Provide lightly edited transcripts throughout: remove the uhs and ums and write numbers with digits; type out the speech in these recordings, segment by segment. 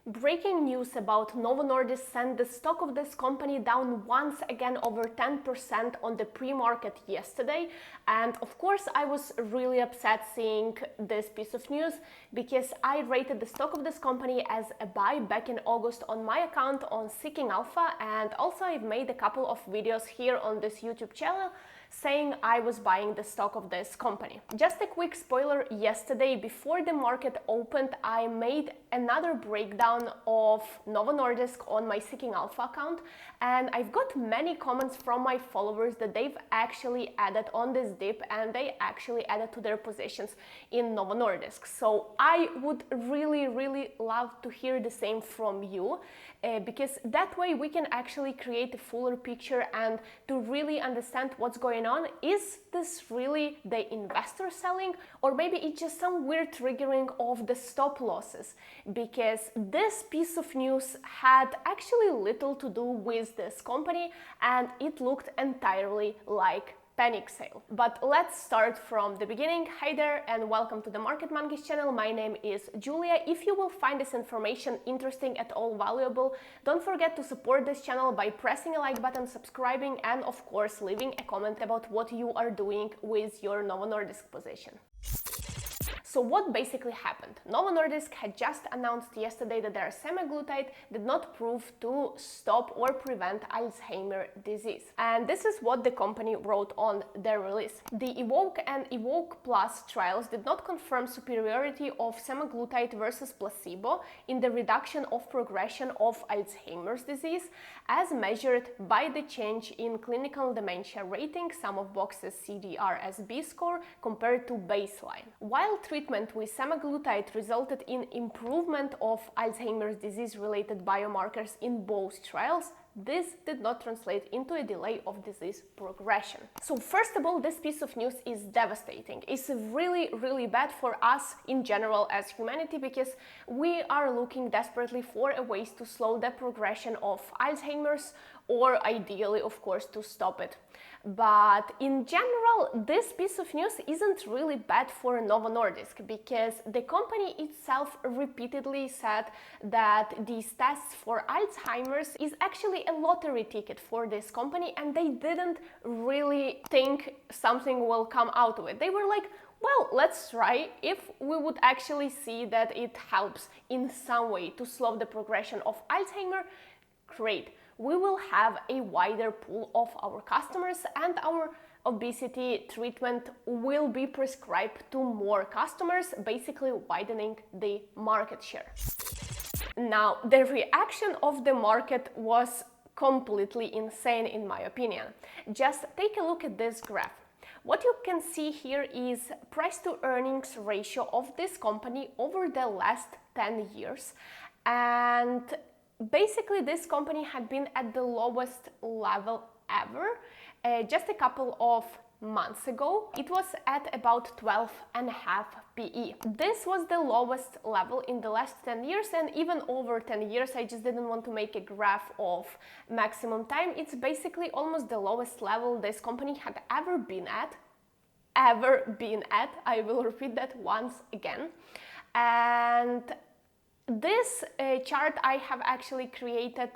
Breaking news about Novo Nordisk sent the stock of this company down once again over 10% on the pre-market yesterday. And of course, I was really upset seeing this piece of news because I rated the stock of this company as a buy back in August on my account on Seeking Alpha, and also I've made a couple of videos here on this YouTube channel saying I was buying the stock of this company. Just a quick spoiler, yesterday before the market opened, I made another breakdown of Novo Nordisk on my Seeking Alpha account, and I've got many comments from my followers that they've actually added on this dip and they actually added to their positions in Novo Nordisk. So I would really love to hear the same from you, because that way we can actually create a fuller picture and to really understand what's going on. Is this really the investor selling, or maybe it's just some weird triggering of the stop losses? Because this piece of news had actually little to do with this company and it looked entirely like panic sale. But let's start from the beginning. Hi there and welcome to the Market Monkeys channel. My name is Julia. If you will find this information interesting at all valuable, don't forget to support this channel by pressing a like button, subscribing, and of course leaving a comment about what you are doing with your Novo Nordisk position. So what basically happened? Novo Nordisk had just announced yesterday that their semaglutide did not prove to stop or prevent Alzheimer disease. And this is what the company wrote on their release. The EVOKE and EVOKE Plus trials did not confirm superiority of semaglutide versus placebo in the reduction of progression of Alzheimer's disease as measured by the change in clinical dementia rating, sum of boxes CDR-SB score, compared to baseline. While treatment with semaglutide resulted in improvement of Alzheimer's disease-related biomarkers in both trials, this did not translate into a delay of disease progression. So first of all, this piece of news is devastating. It's really bad for us in general as humanity, because we are looking desperately for a ways to slow the progression of Alzheimer's, or ideally, of course, to stop it. But in general, this piece of news isn't really bad for Novo Nordisk, because the company itself repeatedly said that these tests for Alzheimer's is actually a lottery ticket for this company, and they didn't really think something will come out of it. They were like, well, let's try. If we would actually see that it helps in some way to slow the progression of Alzheimer, great. We will have a wider pool of our customers and our obesity treatment will be prescribed to more customers, basically widening the market share. Now, the reaction of the market was completely insane in my opinion. Just take a look at this graph. What you can see here is price to earnings ratio of this company over the last 10 years, and basically this company had been at the lowest level ever just a couple of months ago. It was at about 12.5 PE. This was the lowest level in the last 10 years, and even over 10 years. I just didn't want to make a graph of maximum time. It's basically almost the lowest level this company had ever been at. I will repeat that once again. And this chart I have actually created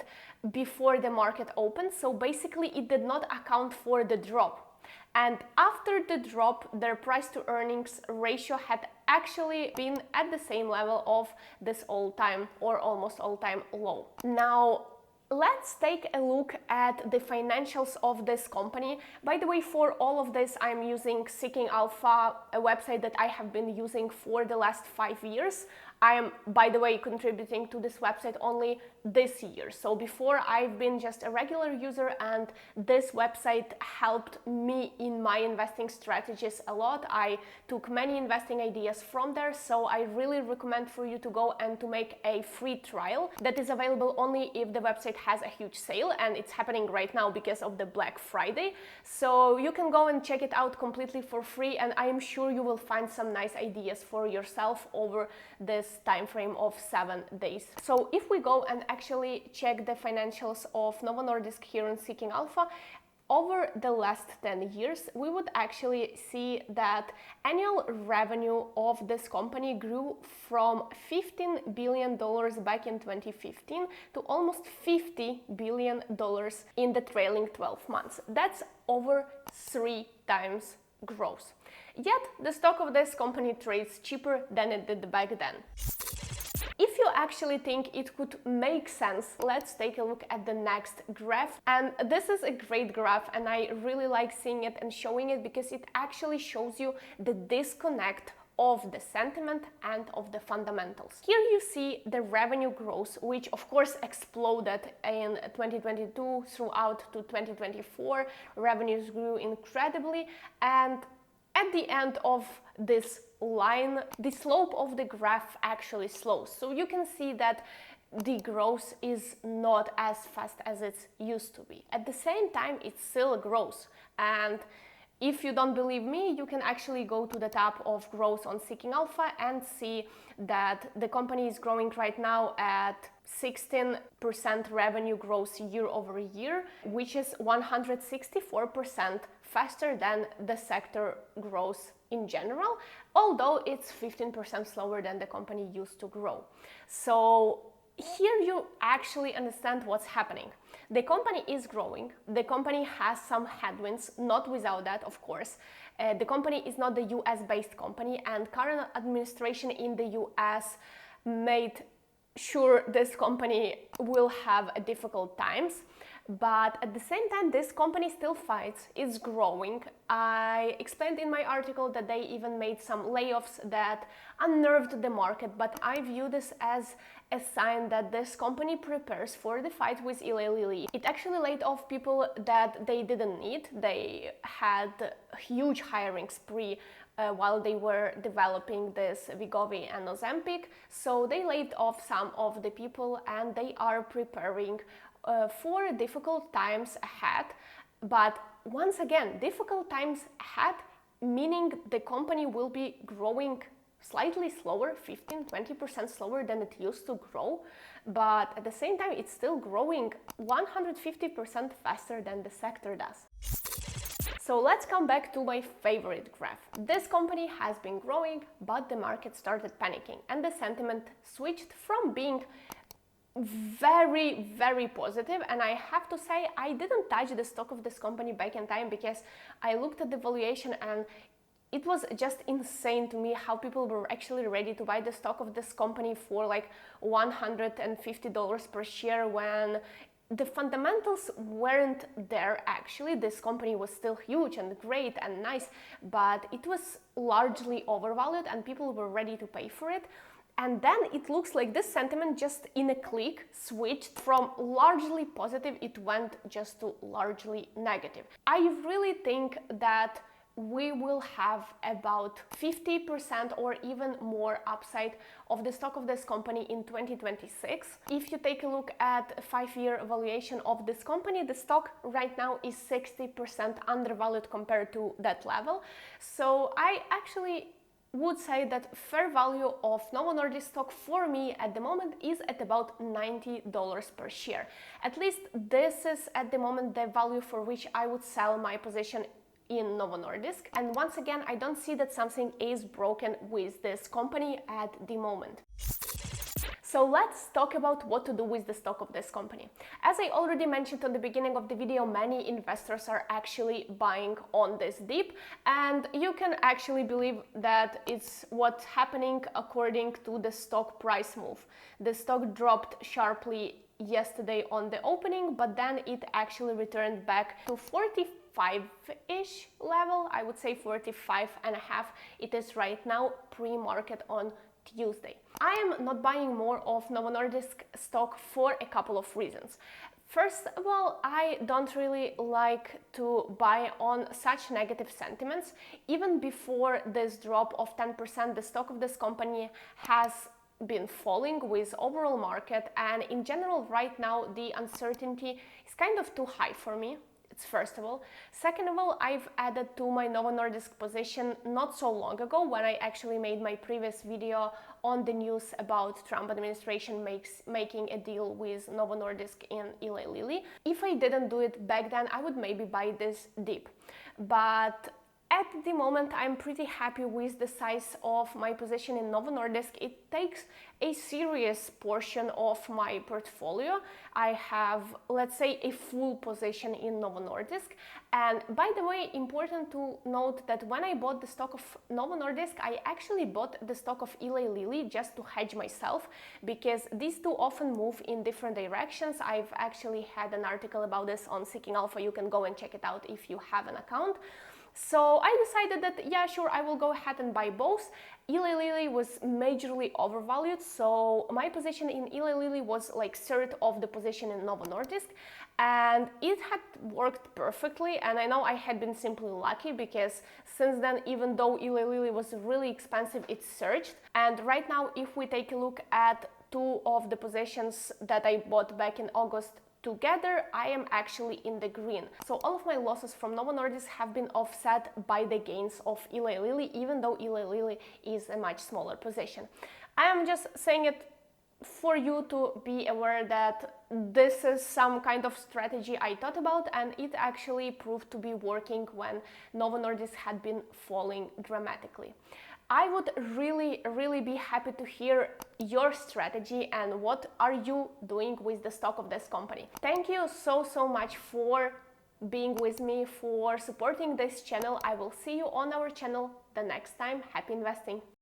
before the market opened, so basically it did not account for the drop. And after the drop, their price to earnings ratio had actually been at the same level of this all-time or almost all-time low. Now, let's take a look at the financials of this company. By the way, for all of this, I'm using Seeking Alpha, a website that I have been using for the last 5 years. I am, by the way, contributing to this website only this year. So before, I've been just a regular user, and this website helped me in my investing strategies a lot. I took many investing ideas from there, so I really recommend for you to go and to make a free trial that is available only if the website has a huge sale, and it's happening right now because of the Black Friday. So you can go and check it out completely for free, and I am sure you will find some nice ideas for yourself over this time frame of 7 days. So if we go and actually check the financials of Novo Nordisk here in Seeking Alpha, over the last 10 years, we would actually see that annual revenue of this company grew from $15 billion back in 2015 to almost $50 billion in the trailing 12 months. That's over 3 times growth. Yet, the stock of this company trades cheaper than it did back then. If you actually think it could make sense, let's take a look at the next graph. And this is a great graph, and I really like seeing it and showing it because it actually shows you the disconnect of the sentiment and of the fundamentals. Here you see the revenue growth, which of course exploded in 2022 throughout to 2024. Revenues grew incredibly, and at the end of this line, the slope of the graph actually slows. So you can see that the growth is not as fast as it used to be. At the same time, it still grows. And if you don't believe me, you can actually go to the tab of growth on Seeking Alpha and see that the company is growing right now at 16% revenue growth year over year, which is 164% faster than the sector growth in general, although it's 15% slower than the company used to grow. So here you actually understand what's happening. The company is growing. The company has some headwinds, not without that, of course. The company is not the US-based company, and current administration in the US made sure this company will have difficult times. But at the same time, this company still fights, it's growing. I explained in my article that they even made some layoffs that unnerved the market, but I view this as a sign that this company prepares for the fight with Eli Lilly. It actually laid off people that they didn't need. They had a huge hiring spree while they were developing this Wegovy and Ozempic. So they laid off some of the people, and they are preparing for difficult times ahead. But once again, difficult times ahead, meaning the company will be growing slightly slower, 15-20% slower than it used to grow, but at the same time it's still growing 150% faster than the sector does. So let's come back to my favorite graph. This company has been growing, but the market started panicking and the sentiment switched from being very positive, and I have to say I didn't touch the stock of this company back in time because I looked at the valuation and it was just insane to me how people were actually ready to buy the stock of this company for like $150 per share when the fundamentals weren't there. Actually, this company was still huge and great and nice, but it was largely overvalued and people were ready to pay for it. And then it looks like this sentiment just in a click switched from largely positive, it went just to largely negative. I really think that we will have about 50% or even more upside of the stock of this company in 2026. If you take a look at a 5-year valuation of this company, the stock right now is 60% undervalued compared to that level. So I actually would say that fair value of Novo Nordisk stock for me at the moment is at about $90 per share. At least this is at the moment the value for which I would sell my position in Novo Nordisk. And once again, I don't see that something is broken with this company at the moment. So let's talk about what to do with the stock of this company. As I already mentioned at the beginning of the video, many investors are actually buying on this dip, and you can actually believe that it's what's happening according to the stock price move. The stock dropped sharply yesterday on the opening, but then it actually returned back to 45-ish level. I would say 45.5 it is right now pre-market on Tuesday. I am not buying more of Novo Nordisk stock for a couple of reasons. First of all, I don't really like to buy on such negative sentiments. Even before this drop of 10%, the stock of this company has been falling with overall market, and in general right now the uncertainty is kind of too high for me. It's first of all. Second of all, I've added to my Novo Nordisk position not so long ago when I actually made my previous video on the news about Trump administration making a deal with Novo Nordisk and Eli Lilly. If I didn't do it back then, I would maybe buy this dip. But at the moment, I'm pretty happy with the size of my position in Novo Nordisk. It takes a serious portion of my portfolio. I have, let's say, a full position in Novo Nordisk. And by the way, important to note that when I bought the stock of Novo Nordisk, I actually bought the stock of Eli Lilly just to hedge myself, because these two often move in different directions. I've actually had an article about this on Seeking Alpha. You can go and check it out if you have an account. So I decided that, yeah, sure, I will go ahead and buy both. Eli Lilly was majorly overvalued, so my position in Eli Lilly was like third of the position in Novo Nordisk, and it had worked perfectly. And I know I had been simply lucky, because since then, even though Eli Lilly was really expensive, it surged. And right now, if we take a look at two of the positions that I bought back in August together, I am actually in the green. So all of my losses from Novo Nordisk have been offset by the gains of Eli Lilly, even though Eli Lilly is a much smaller position. I am just saying it for you to be aware that this is some kind of strategy I thought about, and it actually proved to be working when Novo Nordisk had been falling dramatically. I would really be happy to hear your strategy and what are you doing with the stock of this company. Thank you so much for being with me, for supporting this channel. I will see you on our channel the next time. Happy investing!